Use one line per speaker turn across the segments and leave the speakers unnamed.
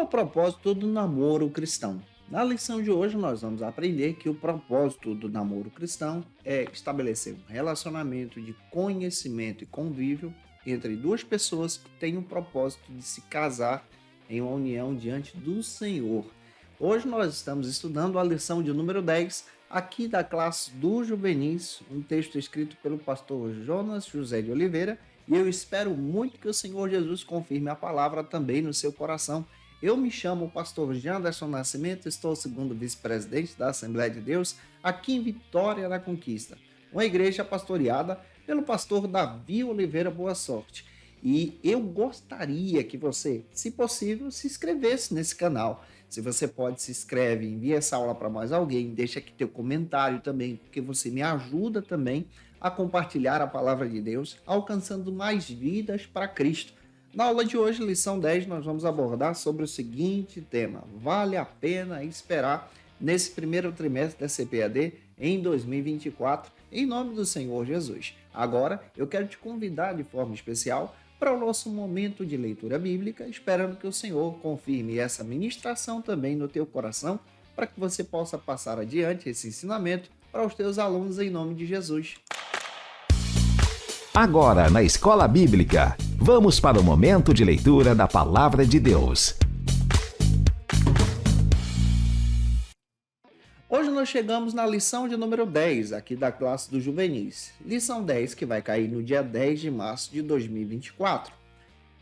propósito do namoro cristão? Na lição de hoje, nós vamos aprender que o propósito do namoro cristão é estabelecer um relacionamento de conhecimento e convívio entre duas pessoas que têm o propósito de se casar em uma união diante do Senhor. Hoje nós estamos estudando a lição de número 10, aqui da classe do Juvenis, um texto escrito pelo pastor Jonas José de Oliveira, e eu espero muito que o Senhor Jesus confirme a palavra também no seu coração. Eu me chamo o pastor Janderson Nascimento, estou segundo vice-presidente da Assembleia de Deus, aqui em Vitória da Conquista, uma igreja pastoreada pelo pastor Davi Oliveira Boa Sorte. E eu gostaria que você, se possível, se inscrevesse nesse canal. Se você pode, se inscreve, envia essa aula para mais alguém, deixa aqui teu comentário também, porque você me ajuda também a compartilhar a palavra de Deus, alcançando mais vidas para Cristo. Na aula de hoje, lição 10, nós vamos abordar sobre o seguinte tema: vale a pena esperar nesse primeiro trimestre da CPAD em 2024, em nome do Senhor Jesus. Agora, eu quero te convidar de forma especial para o nosso momento de leitura bíblica, esperando que o Senhor confirme essa ministração também no teu coração, para que você possa passar adiante esse ensinamento para os teus alunos em nome de Jesus.
Agora, na Escola Bíblica, vamos para o momento de leitura da Palavra de Deus.
Hoje nós chegamos na lição de número 10, aqui da classe do Juvenis. Lição 10 que vai cair no dia 10 de março de 2024.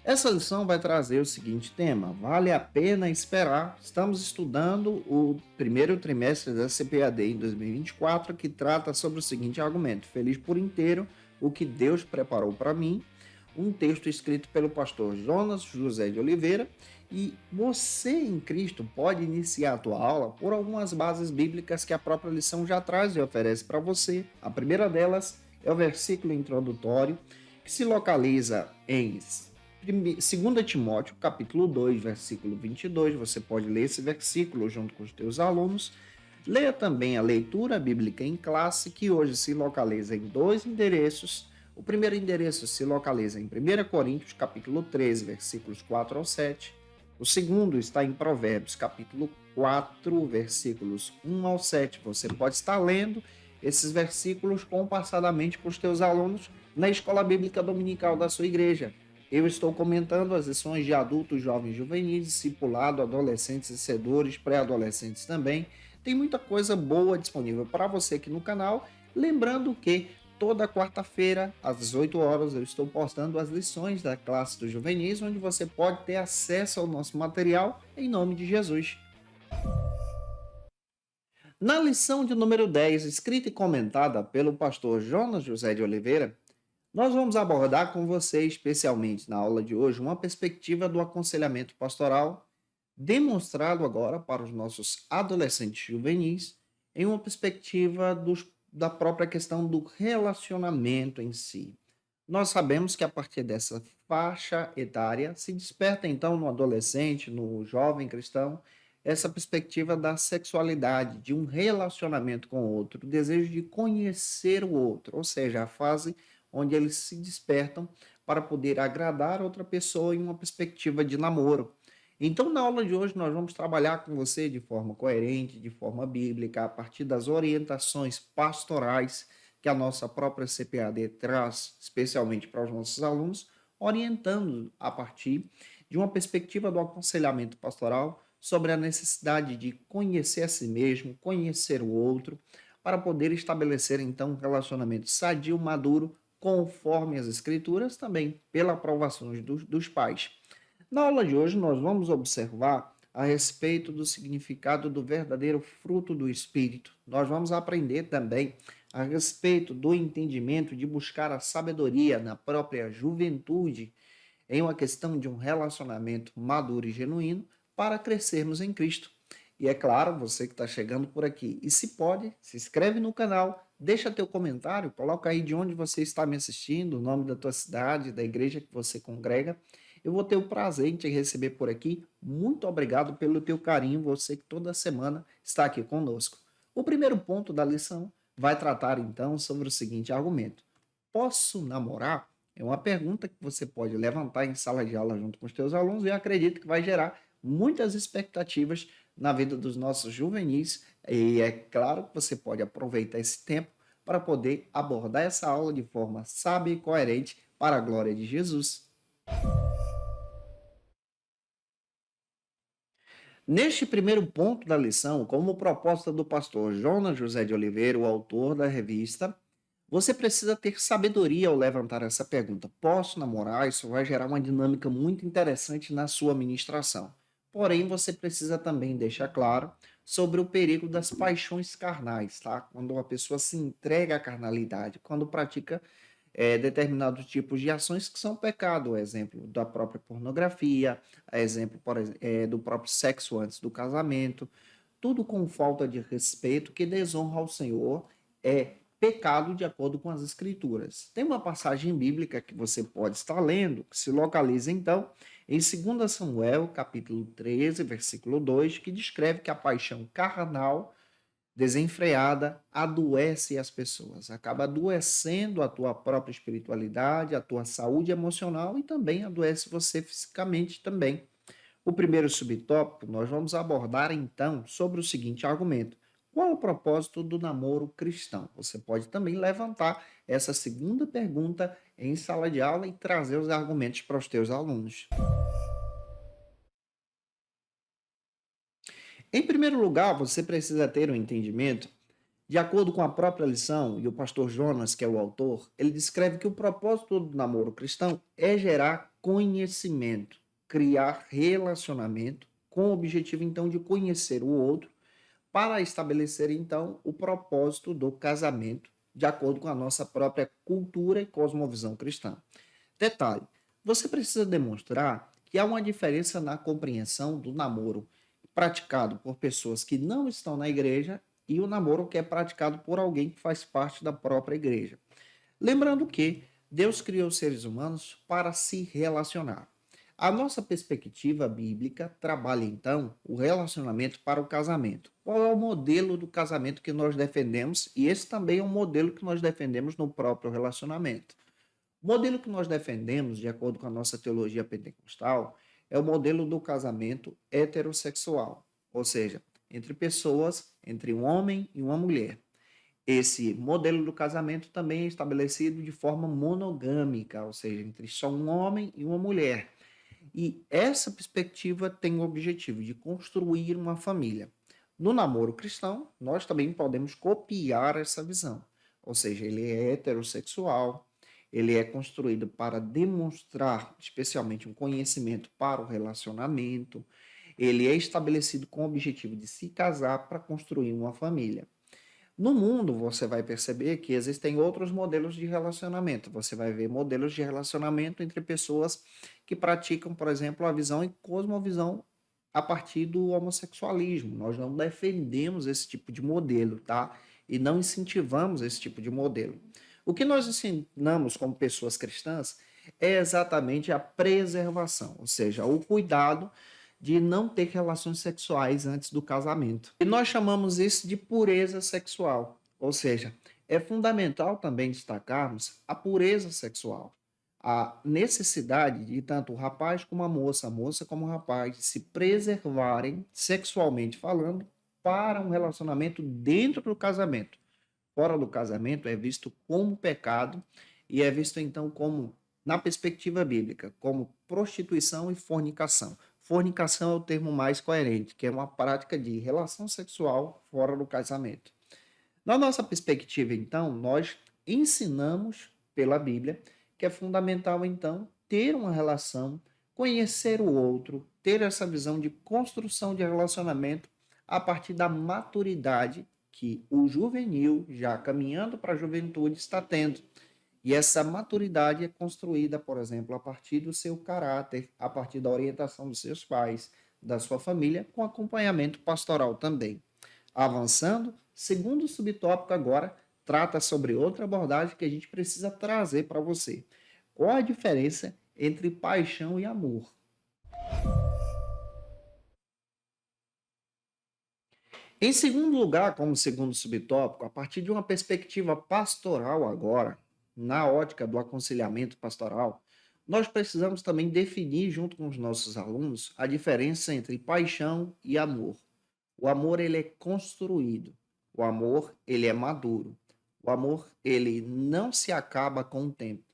Essa lição vai trazer o seguinte tema: vale a pena esperar. Estamos estudando o primeiro trimestre da CPAD em 2024, que trata sobre o seguinte argumento: feliz por inteiro o que Deus preparou para mim, um texto escrito pelo pastor Jonas José de Oliveira. E você em Cristo pode iniciar a tua aula por algumas bases bíblicas que a própria lição já traz e oferece para você. A primeira delas é o versículo introdutório, que se localiza em 2 Timóteo, capítulo 2, versículo 22. Você pode ler esse versículo junto com os teus alunos. Leia também a leitura bíblica em classe, que hoje se localiza em dois endereços. O primeiro endereço se localiza em 1 Coríntios, capítulo 13, versículos 4 ao 7. O segundo está em Provérbios, capítulo 4, versículos 1 ao 7. Você pode estar lendo esses versículos compassadamente com os teus alunos na escola bíblica dominical da sua igreja. Eu estou comentando as lições de adultos, jovens, juvenis, discipulado, adolescentes e cedores, pré-adolescentes também. Tem muita coisa boa disponível para você aqui no canal. Lembrando que toda quarta-feira, às 18 horas, eu estou postando as lições da classe do Juvenis, onde você pode ter acesso ao nosso material em nome de Jesus. Na lição de número 10, escrita e comentada pelo pastor Jonas José de Oliveira, nós vamos abordar com você, especialmente na aula de hoje, uma perspectiva do aconselhamento pastoral, demonstrado agora para os nossos adolescentes juvenis, em uma perspectiva da própria questão do relacionamento em si. Nós sabemos que a partir dessa faixa etária se desperta então no adolescente, no jovem cristão, essa perspectiva da sexualidade, de um relacionamento com o outro, o desejo de conhecer o outro, ou seja, a fase onde eles se despertam para poder agradar outra pessoa em uma perspectiva de namoro. Então, na aula de hoje, nós vamos trabalhar com você de forma coerente, de forma bíblica, a partir das orientações pastorais que a nossa própria CPAD traz, especialmente para os nossos alunos, orientando a partir de uma perspectiva do aconselhamento pastoral sobre a necessidade de conhecer a si mesmo, conhecer o outro, para poder estabelecer, então, um relacionamento sadio, maduro, conforme as Escrituras, também pela aprovação dos pais. Na aula de hoje, nós vamos observar a respeito do significado do verdadeiro fruto do Espírito. Nós vamos aprender também a respeito do entendimento de buscar a sabedoria na própria juventude em uma questão de um relacionamento maduro e genuíno para crescermos em Cristo. E é claro, você que está chegando por aqui e se pode, se inscreve no canal, deixa teu comentário, coloca aí de onde você está me assistindo, o nome da tua cidade, da igreja que você congrega. Eu vou ter o prazer em te receber por aqui. Muito obrigado pelo teu carinho, você que toda semana está aqui conosco. O primeiro ponto da lição vai tratar então sobre o seguinte argumento: posso namorar? É uma pergunta que você pode levantar em sala de aula junto com os teus alunos e eu acredito que vai gerar muitas expectativas na vida dos nossos juvenis e é claro que você pode aproveitar esse tempo para poder abordar essa aula de forma sábia e coerente para a glória de Jesus. Neste primeiro ponto da lição, como proposta do pastor Jonas José de Oliveira, o autor da revista, você precisa ter sabedoria ao levantar essa pergunta. Posso namorar? Isso vai gerar uma dinâmica muito interessante na sua ministração. Porém, você precisa também deixar claro sobre o perigo das paixões carnais, tá? Quando uma pessoa se entrega à carnalidade, quando pratica determinados tipos de ações que são pecado, exemplo da própria pornografia, exemplo do próprio sexo antes do casamento, tudo com falta de respeito que desonra ao Senhor é pecado de acordo com as Escrituras. Tem uma passagem bíblica que você pode estar lendo, que se localiza então em 2 Samuel, capítulo 13, versículo 2, que descreve que a paixão carnal desenfreada adoece as pessoas, acaba adoecendo a tua própria espiritualidade, a tua saúde emocional e também adoece você fisicamente também. O primeiro subtópico nós vamos abordar então sobre o seguinte argumento: qual é o propósito do namoro cristão? Você pode também levantar essa segunda pergunta em sala de aula e trazer os argumentos para os teus alunos. Em primeiro lugar, você precisa ter um entendimento. De acordo com a própria lição, e o pastor Jonas, que é o autor, ele descreve que o propósito do namoro cristão é gerar conhecimento, criar relacionamento, com o objetivo então de conhecer o outro, para estabelecer então o propósito do casamento, de acordo com a nossa própria cultura e cosmovisão cristã. Detalhe: você precisa demonstrar que há uma diferença na compreensão do namoro praticado por pessoas que não estão na igreja e o namoro que é praticado por alguém que faz parte da própria igreja. Lembrando que Deus criou os seres humanos para se relacionar. A nossa perspectiva bíblica trabalha então o relacionamento para o casamento. Qual é o modelo do casamento que nós defendemos? E esse também é um modelo que nós defendemos no próprio relacionamento. O modelo que nós defendemos, de acordo com a nossa teologia pentecostal, é o modelo do casamento heterossexual, ou seja, entre pessoas, entre um homem e uma mulher. Esse modelo do casamento também é estabelecido de forma monogâmica, ou seja, entre só um homem e uma mulher. E essa perspectiva tem o objetivo de construir uma família. No namoro cristão, nós também podemos copiar essa visão, ou seja, ele é heterossexual, ele é construído para demonstrar, especialmente, um conhecimento para o relacionamento, ele é estabelecido com o objetivo de se casar para construir uma família. No mundo, você vai perceber que existem outros modelos de relacionamento. Você vai ver modelos de relacionamento entre pessoas que praticam, por exemplo, a visão e cosmovisão a partir do homossexualismo. Nós não defendemos esse tipo de modelo, tá? E não incentivamos esse tipo de modelo. O que nós ensinamos como pessoas cristãs é exatamente a preservação, ou seja, o cuidado de não ter relações sexuais antes do casamento. E nós chamamos isso de pureza sexual, ou seja, é fundamental também destacarmos a pureza sexual, a necessidade de tanto o rapaz como a moça como o rapaz, se preservarem sexualmente falando para um relacionamento dentro do casamento. Fora do casamento é visto como pecado e é visto então como, na perspectiva bíblica, como prostituição e fornicação. Fornicação é o termo mais coerente, que é uma prática de relação sexual fora do casamento. Na nossa perspectiva, então, nós ensinamos pela Bíblia que é fundamental, então, ter uma relação, conhecer o outro, ter essa visão de construção de relacionamento a partir da maturidade que o juvenil, já caminhando para a juventude, está tendo. E essa maturidade é construída, por exemplo, a partir do seu caráter, a partir da orientação dos seus pais, da sua família, com acompanhamento pastoral também. Avançando, segundo subtópico agora, trata sobre outra abordagem que a gente precisa trazer para você. Qual a diferença entre paixão e amor? Em segundo lugar, como segundo subtópico, a partir de uma perspectiva pastoral agora, na ótica do aconselhamento pastoral, Nós precisamos também definir, junto com os nossos alunos, a diferença entre paixão e amor. O amor, ele é construído. O amor, ele é maduro. O amor, ele não se acaba com o tempo.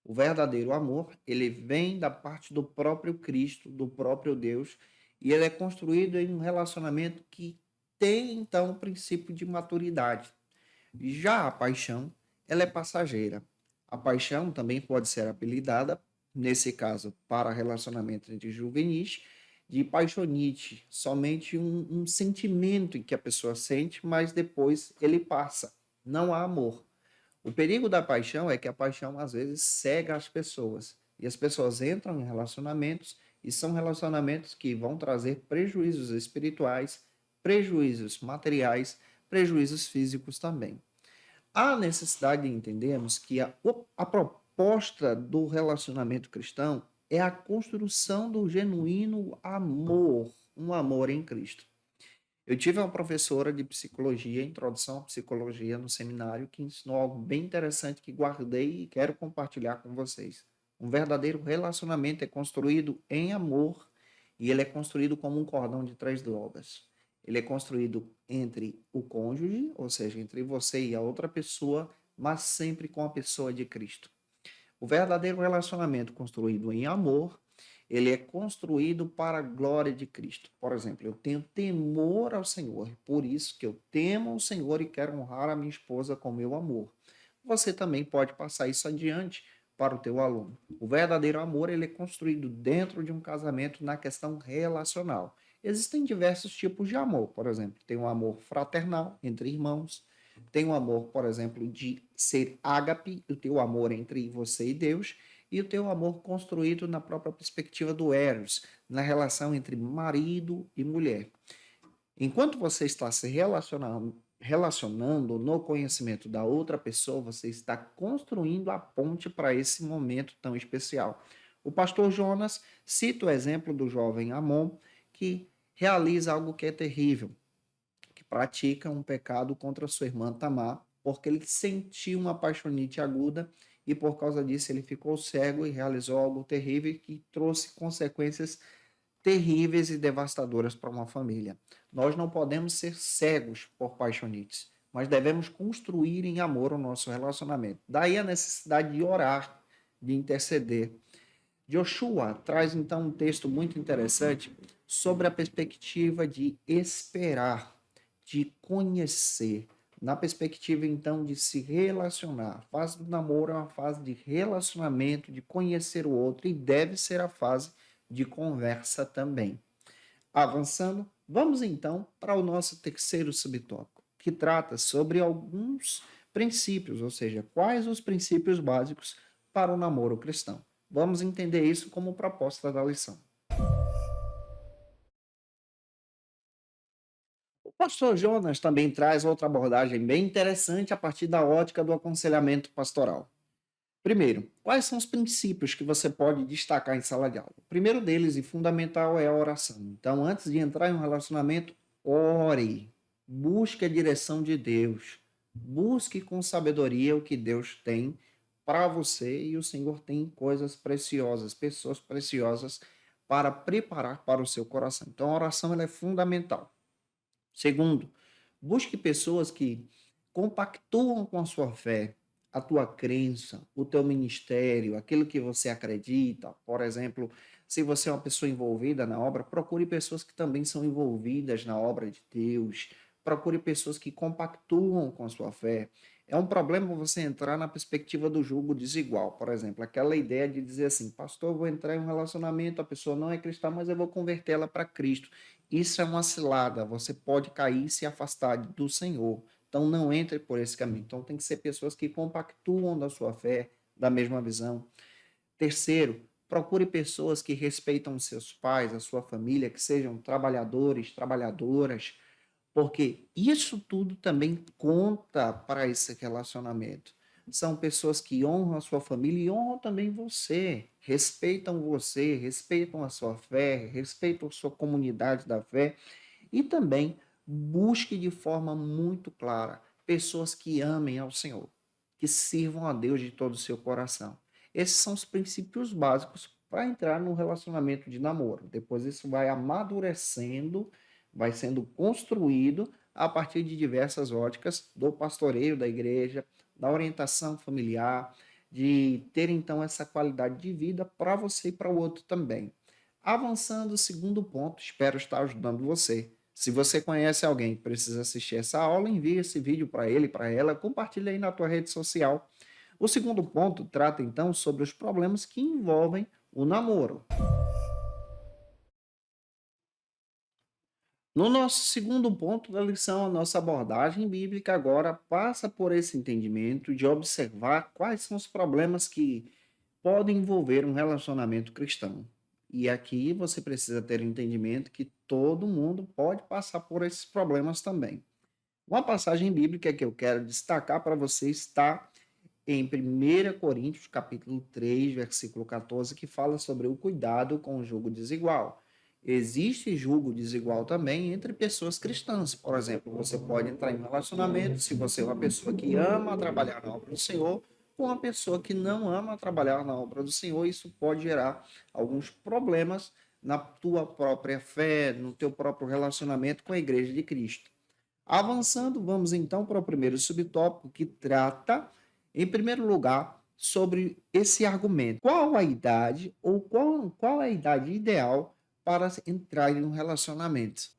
O verdadeiro amor, ele vem da parte do próprio Cristo, do próprio Deus, e ele é construído em um relacionamento que tem, então, o princípio de maturidade. Já a paixão, ela é passageira. A paixão também pode ser apelidada, nesse caso, para relacionamento entre juvenis, de paixonite, somente um sentimento em que a pessoa sente, mas depois ele passa. Não há amor. O perigo da paixão é que a paixão às vezes cega as pessoas. E as pessoas entram em relacionamentos e são relacionamentos que vão trazer prejuízos espirituais, prejuízos materiais, prejuízos físicos também. Há necessidade de entendermos que a proposta do relacionamento cristão é a construção do genuíno amor, um amor em Cristo. Eu tive uma professora de psicologia, introdução à psicologia no seminário, que ensinou algo bem interessante que guardei e quero compartilhar com vocês. Um verdadeiro relacionamento é construído em amor e ele é construído como um cordão de três dobras. Ele é construído entre o cônjuge, ou seja, entre você e a outra pessoa, mas sempre com a pessoa de Cristo. O verdadeiro relacionamento construído em amor, ele é construído para a glória de Cristo. Por exemplo, eu tenho temor ao Senhor, por isso que eu temo o Senhor e quero honrar a minha esposa com meu amor. Você também pode passar isso adiante para o teu aluno. O verdadeiro amor, ele é construído dentro de um casamento na questão relacional. Existem diversos tipos de amor, por exemplo, tem o amor fraternal entre irmãos, tem o amor, por exemplo, de ser ágape, o teu amor entre você e Deus, e o teu amor construído na própria perspectiva do Eros, na relação entre marido e mulher. Enquanto você está se relacionando no conhecimento da outra pessoa, você está construindo a ponte para esse momento tão especial. O pastor Jonas cita o exemplo do jovem Amon, que realiza algo que é terrível, que pratica um pecado contra sua irmã Tamar, porque ele sentiu uma paixonite aguda e por causa disso ele ficou cego e realizou algo terrível que trouxe consequências terríveis e devastadoras para uma família. Nós não podemos ser cegos por paixonites, mas devemos construir em amor o nosso relacionamento. Daí a necessidade de orar, de interceder. Joshua traz então um texto muito interessante sobre a perspectiva de esperar, de conhecer, na perspectiva então de se relacionar. A fase do namoro é uma fase de relacionamento, de conhecer o outro e deve ser a fase de conversa também. Avançando, vamos então para o nosso terceiro subtópico, que trata sobre alguns princípios, ou seja, quais os princípios básicos para o namoro cristão. Vamos entender isso como proposta da lição. O pastor Jonas também traz outra abordagem bem interessante a partir da ótica do aconselhamento pastoral. Primeiro, quais são os princípios que você pode destacar em sala de aula? O primeiro deles e fundamental é a oração. Então, antes de entrar em um relacionamento, ore, busque a direção de Deus, busque com sabedoria o que Deus tem para você e o Senhor tem coisas preciosas, pessoas preciosas para preparar para o seu coração. Então, a oração ela é fundamental. Segundo, busque pessoas que compactuam com a sua fé, a tua crença, o teu ministério, aquilo que você acredita. Por exemplo, se você é uma pessoa envolvida na obra, procure pessoas que também são envolvidas na obra de Deus. Procure pessoas que compactuam com a sua fé. É um problema você entrar na perspectiva do julgo desigual. Por exemplo, aquela ideia de dizer assim, pastor, eu vou entrar em um relacionamento, a pessoa não é cristã, mas eu vou convertê-la para Cristo. Isso é uma cilada, você pode cair e se afastar do Senhor. Então não entre por esse caminho. Então tem que ser pessoas que compactuam da sua fé, da mesma visão. Terceiro, procure pessoas que respeitam seus pais, a sua família, que sejam trabalhadores, trabalhadoras, porque isso tudo também conta para esse relacionamento. São pessoas que honram a sua família e honram também você, respeitam a sua fé, respeitam a sua comunidade da fé e também busque de forma muito clara pessoas que amem ao Senhor, que sirvam a Deus de todo o seu coração. Esses são os princípios básicos para entrar no relacionamento de namoro. Depois isso vai amadurecendo, vai sendo construído a partir de diversas óticas do pastoreio da igreja, da orientação familiar, de ter então essa qualidade de vida para você e para o outro também. Avançando, segundo ponto, espero estar ajudando você. Se você conhece alguém que precisa assistir essa aula, envie esse vídeo para ele, para ela, compartilhe aí na tua rede social. O segundo ponto trata então sobre os problemas que envolvem o namoro. No nosso segundo ponto da lição, a nossa abordagem bíblica agora passa por esse entendimento de observar quais são os problemas que podem envolver um relacionamento cristão. E aqui você precisa ter o entendimento que todo mundo pode passar por esses problemas também. Uma passagem bíblica que eu quero destacar para você está em 1 Coríntios, capítulo 3, versículo 14, que fala sobre o cuidado com o jugo desigual. Existe jugo desigual também entre pessoas cristãs. Por exemplo, você pode entrar em um relacionamento, se você é uma pessoa que ama trabalhar na obra do Senhor, com uma pessoa que não ama trabalhar na obra do Senhor, isso pode gerar alguns problemas na tua própria fé, no teu próprio relacionamento com a igreja de Cristo. Avançando, vamos então para o primeiro subtópico que trata, em primeiro lugar, sobre esse argumento. Qual a idade ou qual é a idade ideal para entrar em um relacionamento?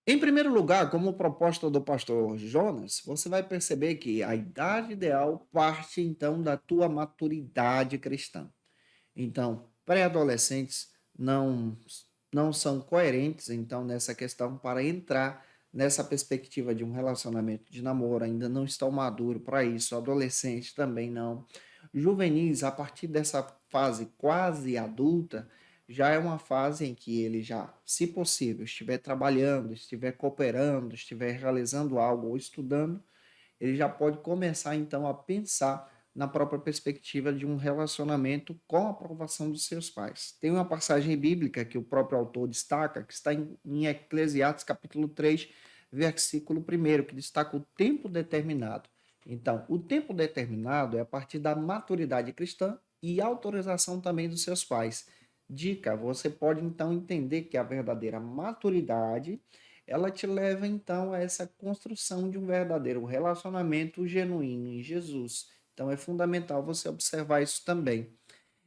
Em primeiro lugar, como proposta do pastor Jonas, você vai perceber que a idade ideal parte então da tua maturidade cristã. Então, pré-adolescentes não são coerentes então nessa questão para entrar nessa perspectiva de um relacionamento de namoro, ainda não estão maduros para isso, adolescentes também não. Juvenis, a partir dessa fase quase adulta, já é uma fase em que ele já, se possível, estiver trabalhando, estiver cooperando, estiver realizando algo ou estudando, ele já pode começar então a pensar na própria perspectiva de um relacionamento com a aprovação dos seus pais. Tem uma passagem bíblica que o próprio autor destaca, que está em Eclesiastes capítulo 3, versículo 1, que destaca o tempo determinado. Então, o tempo determinado é a partir da maturidade cristã e autorização também dos seus pais. Dica, você pode então entender que a verdadeira maturidade ela te leva então a essa construção de um verdadeiro relacionamento genuíno em Jesus. Então é fundamental você observar isso também.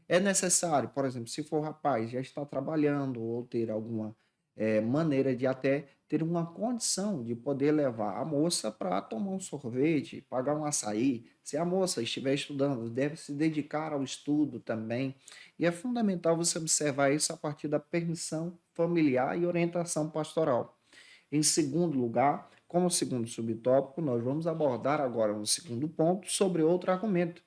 É necessário, por exemplo, se for rapaz, já está trabalhando ou ter alguma maneira de até ter uma condição de poder levar a moça para tomar um sorvete, pagar um açaí. Se a moça estiver estudando, deve se dedicar ao estudo também. E é fundamental você observar isso a partir da permissão familiar e orientação pastoral. Em segundo lugar, como segundo subtópico, nós vamos abordar agora no segundo ponto sobre outro argumento.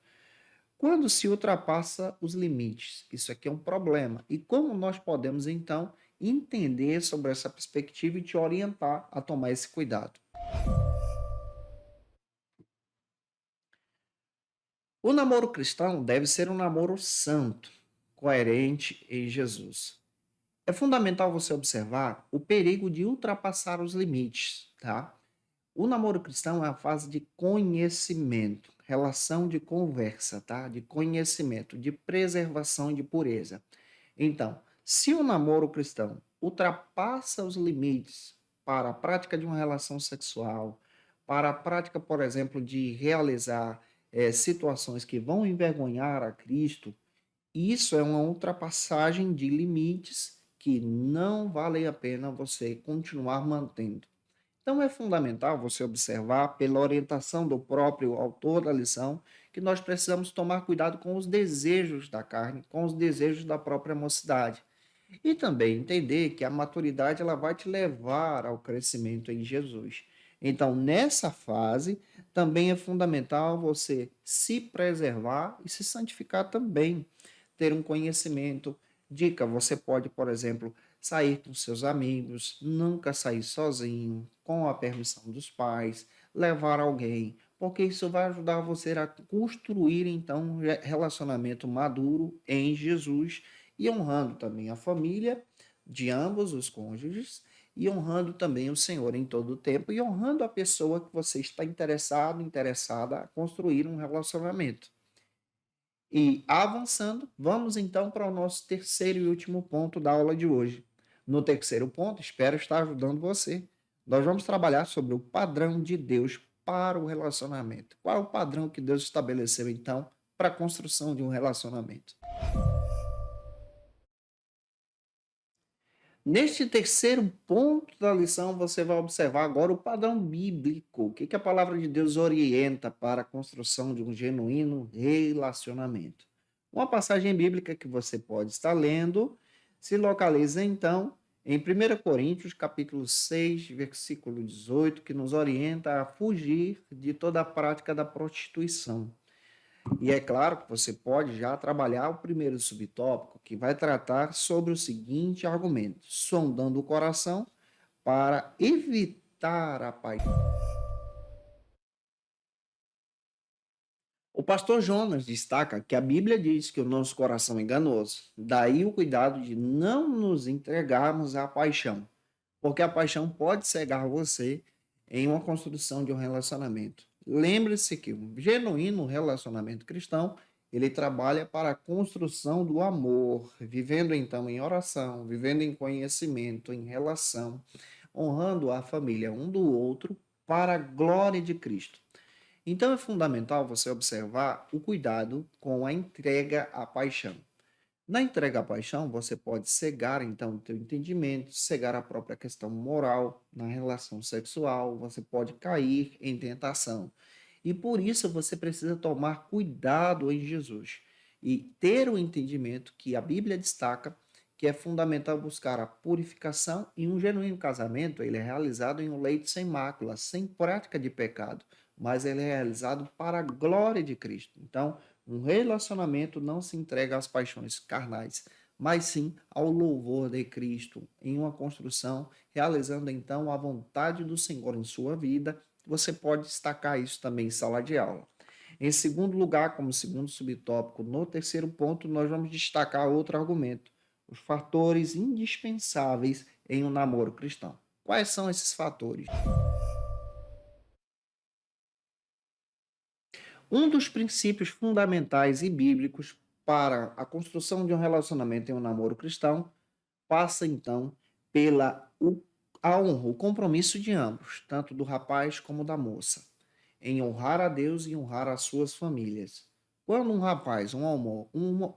Quando se ultrapassa os limites, isso aqui é um problema. E como nós podemos, então, entender sobre essa perspectiva e te orientar a tomar esse cuidado? O namoro cristão deve ser um namoro santo, coerente em Jesus. É fundamental você observar o perigo de ultrapassar os limites, tá? O namoro cristão é a fase de conhecimento, relação de conversa, tá? De conhecimento, de preservação e de pureza. Então, se o namoro cristão ultrapassa os limites para a prática de uma relação sexual, para a prática, por exemplo, de realizar situações que vão envergonhar a Cristo, isso é uma ultrapassagem de limites que não vale a pena você continuar mantendo. Então é fundamental você observar, pela orientação do próprio autor da lição, que nós precisamos tomar cuidado com os desejos da carne, com os desejos da própria mocidade. E também entender que a maturidade ela vai te levar ao crescimento em Jesus. Então, nessa fase, também é fundamental você se preservar e se santificar também, ter um conhecimento. Dica: você pode, por exemplo, sair com seus amigos, nunca sair sozinho, com a permissão dos pais, levar alguém, porque isso vai ajudar você a construir então um relacionamento maduro em Jesus e honrando também a família de ambos os cônjuges e honrando também o Senhor em todo o tempo e honrando a pessoa que você está interessado, interessada a construir um relacionamento. E avançando, vamos então para o nosso terceiro e último ponto da aula de hoje. No terceiro ponto, espero estar ajudando você. Nós vamos trabalhar sobre o padrão de Deus para o relacionamento. Qual é o padrão que Deus estabeleceu então para a construção de um relacionamento? Neste terceiro ponto da lição, você vai observar agora o padrão bíblico. O que a palavra de Deus orienta para a construção de um genuíno relacionamento? Uma passagem bíblica que você pode estar lendo se localiza então em 1 Coríntios, capítulo 6, versículo 18, que nos orienta a fugir de toda a prática da prostituição. E é claro que você pode já trabalhar o primeiro subtópico, que vai tratar sobre o seguinte argumento: sondando o coração para evitar a paixão. O pastor Jonas destaca que a Bíblia diz que o nosso coração é enganoso. Daí o cuidado de não nos entregarmos à paixão, porque a paixão pode cegar você em uma construção de um relacionamento. Lembre-se que um genuíno relacionamento cristão, ele trabalha para a construção do amor, vivendo então em oração, vivendo em conhecimento, em relação, honrando a família um do outro para a glória de Cristo. Então é fundamental você observar o cuidado com a entrega à paixão. Na entrega à paixão, você pode cegar, então, o teu entendimento, cegar a própria questão moral na relação sexual, você pode cair em tentação. E por isso você precisa tomar cuidado em Jesus e ter o entendimento que a Bíblia destaca que é fundamental buscar a purificação e um genuíno casamento, ele é realizado em um leito sem mácula, sem prática de pecado, mas ele é realizado para a glória de Cristo. Então, um relacionamento não se entrega às paixões carnais, mas sim ao louvor de Cristo, em uma construção, realizando então a vontade do Senhor em sua vida. Você pode destacar isso também em sala de aula. Em segundo lugar, como segundo subtópico, no terceiro ponto, nós vamos destacar outro argumento: os fatores indispensáveis em um namoro cristão. Quais são esses fatores? Um dos princípios fundamentais e bíblicos para a construção de um relacionamento em um namoro cristão passa então pela a honra, o compromisso de ambos, tanto do rapaz como da moça, em honrar a Deus e honrar as suas famílias. Quando um rapaz ou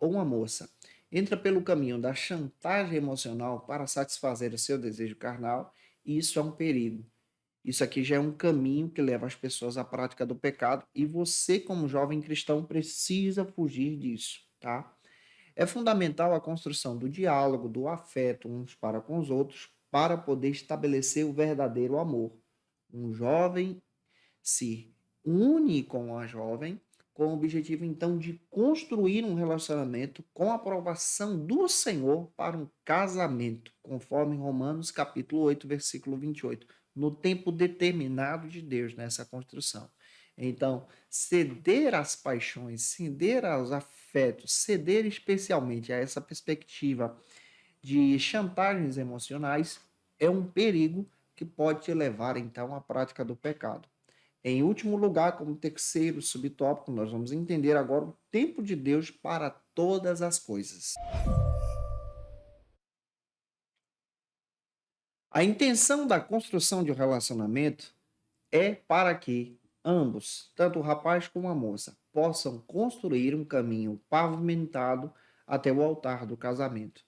uma moça entra pelo caminho da chantagem emocional para satisfazer o seu desejo carnal, isso é um perigo. Isso aqui já é um caminho que leva as pessoas à prática do pecado e você, como jovem cristão, precisa fugir disso, tá? É fundamental a construção do diálogo, do afeto uns para com os outros, para poder estabelecer o verdadeiro amor. Um jovem se une com a jovem com o objetivo então de construir um relacionamento com a aprovação do Senhor para um casamento, conforme Romanos capítulo 8, versículo 28, no tempo determinado de Deus nessa construção. Então, ceder às paixões, ceder aos afetos, ceder especialmente a essa perspectiva de chantagens emocionais é um perigo que pode te levar então à prática do pecado. Em último lugar, como terceiro subtópico, nós vamos entender agora o tempo de Deus para todas as coisas. A intenção da construção de um relacionamento é para que ambos, tanto o rapaz como a moça, possam construir um caminho pavimentado até o altar do casamento.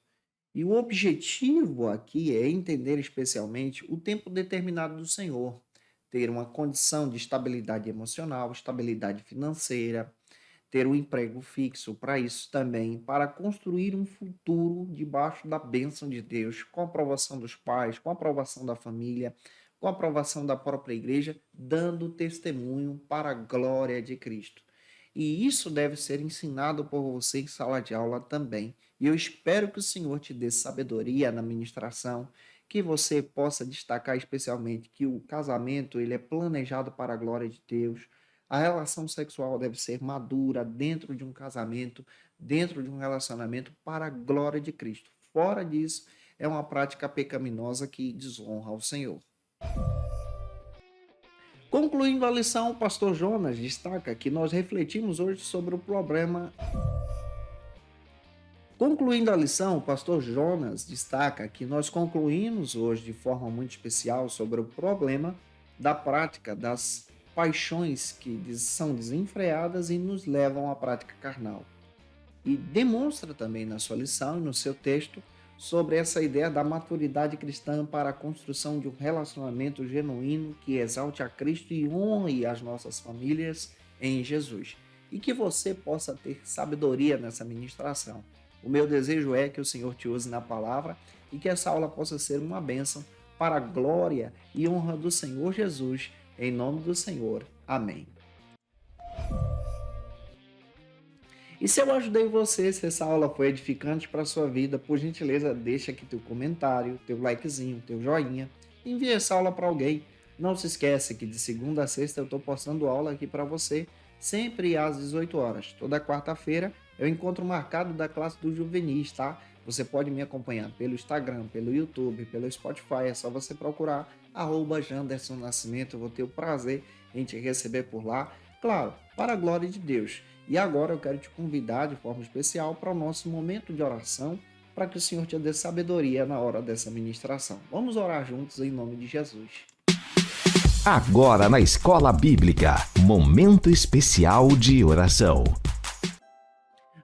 E o objetivo aqui é entender especialmente o tempo determinado do Senhor, ter uma condição de estabilidade emocional, estabilidade financeira, ter um emprego fixo para isso também, para construir um futuro debaixo da bênção de Deus, com a aprovação dos pais, com a aprovação da família, com a aprovação da própria igreja, dando testemunho para a glória de Cristo. E isso deve ser ensinado por você em sala de aula também. E eu espero que o Senhor te dê sabedoria na ministração, que você possa destacar especialmente que o casamento ele é planejado para a glória de Deus. A relação sexual deve ser madura dentro de um casamento, dentro de um relacionamento para a glória de Cristo. Fora disso, é uma prática pecaminosa que desonra ao Senhor. Concluindo a lição, o pastor Jonas destaca que nós refletimos hoje sobre o problema. Concluindo a lição, o pastor Jonas destaca que nós concluímos hoje de forma muito especial sobre o problema da prática das paixões que são desenfreadas e nos levam à prática carnal. E demonstra também na sua lição e no seu texto sobre essa ideia da maturidade cristã para a construção de um relacionamento genuíno que exalte a Cristo e honre as nossas famílias em Jesus. E que você possa ter sabedoria nessa ministração. O meu desejo é que o Senhor te use na palavra e que essa aula possa ser uma bênção para a glória e honra do Senhor Jesus. Em nome do Senhor. Amém. E se eu ajudei você, se essa aula foi edificante para a sua vida, por gentileza, deixa aqui teu comentário, teu likezinho, teu joinha. Envie essa aula para alguém. Não se esquece que de segunda a sexta eu estou postando aula aqui para você, sempre às 18 horas. Toda quarta-feira eu encontro marcado da classe do juvenis, tá? Você pode me acompanhar pelo Instagram, pelo YouTube, pelo Spotify. É só você procurar @Janderson Nascimento. Eu vou ter o prazer em te receber por lá. Claro, para a glória de Deus. E agora eu quero te convidar de forma especial para o nosso momento de oração, para que o Senhor te dê sabedoria na hora dessa ministração. Vamos orar juntos em nome de Jesus.
Agora na Escola Bíblica, momento especial de oração.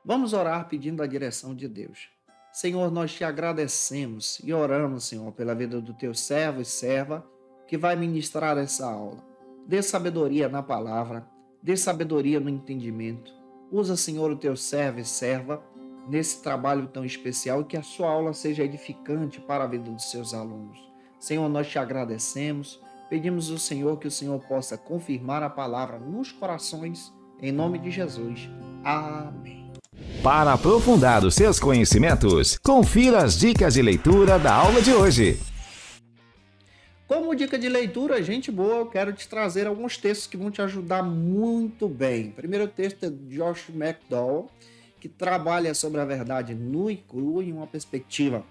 Vamos orar pedindo a direção de Deus. Senhor, nós te agradecemos e oramos, Senhor, pela vida do teu servo e serva que vai ministrar essa aula. Dê sabedoria na palavra, dê sabedoria no entendimento. Usa, Senhor, o teu servo e serva nesse trabalho tão especial e que a sua aula seja edificante para a vida dos seus alunos. Senhor, nós te agradecemos, pedimos ao Senhor que o Senhor possa confirmar a palavra nos corações, em nome de Jesus. Amém.
Para aprofundar os seus conhecimentos, confira as dicas de leitura da aula de hoje.
Como dica de leitura, gente boa, eu quero te trazer alguns textos que vão te ajudar muito bem. O primeiro texto é de Josh McDowell, que trabalha sobre a verdade nua e crua em uma perspectiva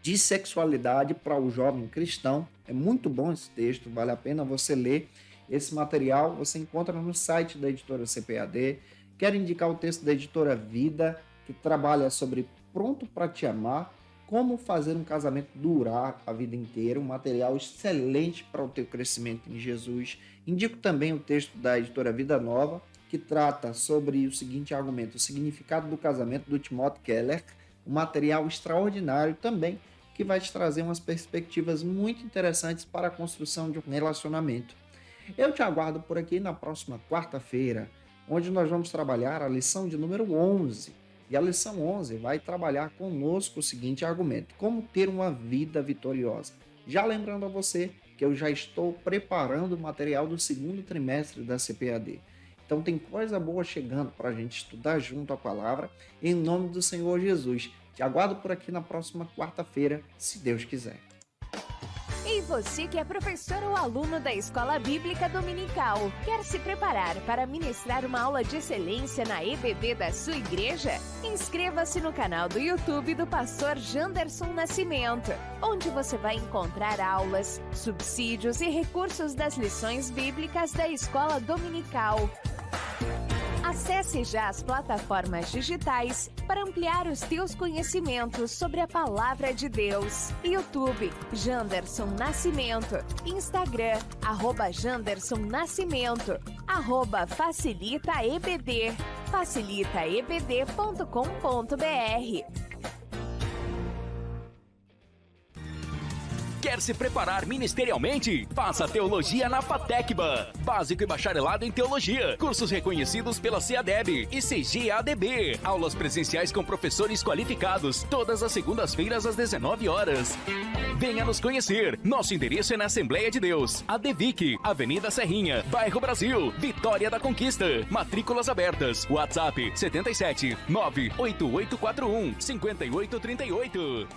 de sexualidade para o jovem cristão. É muito bom esse texto, vale a pena você ler. Esse material você encontra no site da editora CPAD. Quero indicar o texto da editora Vida, que trabalha sobre Pronto para Te Amar, como fazer um casamento durar a vida inteira, um material excelente para o teu crescimento em Jesus. Indico também o texto da editora Vida Nova, que trata sobre o seguinte argumento: o significado do casamento, do Timothy Keller, um material extraordinário também, que vai te trazer umas perspectivas muito interessantes para a construção de um relacionamento. Eu te aguardo por aqui na próxima quarta-feira, onde nós vamos trabalhar a lição de número 11. E a lição 11 vai trabalhar conosco o seguinte argumento: como ter uma vida vitoriosa. Já lembrando a você que eu já estou preparando o material do segundo trimestre da CPAD. Então tem coisa boa chegando para a gente estudar junto a palavra, em nome do Senhor Jesus. Te aguardo por aqui na próxima quarta-feira, se Deus quiser.
E você que é professor ou aluno da Escola Bíblica Dominical, quer se preparar para ministrar uma aula de excelência na EBD da sua igreja? Inscreva-se no canal do YouTube do pastor Janderson Nascimento, onde você vai encontrar aulas, subsídios e recursos das lições bíblicas da Escola Dominical. Acesse já as plataformas digitais para ampliar os teus conhecimentos sobre a Palavra de Deus. YouTube, Janderson Nascimento. Instagram, @Janderson Nascimento. @FacilitaEBD. facilitaebd.com.br.
Quer se preparar ministerialmente? Faça Teologia na FATECBA. Básico e bacharelado em Teologia. Cursos reconhecidos pela CEADEB e CGADB. Aulas presenciais com professores qualificados. Todas as segundas-feiras às 19 horas. Venha nos conhecer. Nosso endereço é na Assembleia de Deus. ADVIC, Avenida Serrinha, Bairro Brasil, Vitória da Conquista. Matrículas abertas. WhatsApp 77 98841 5838.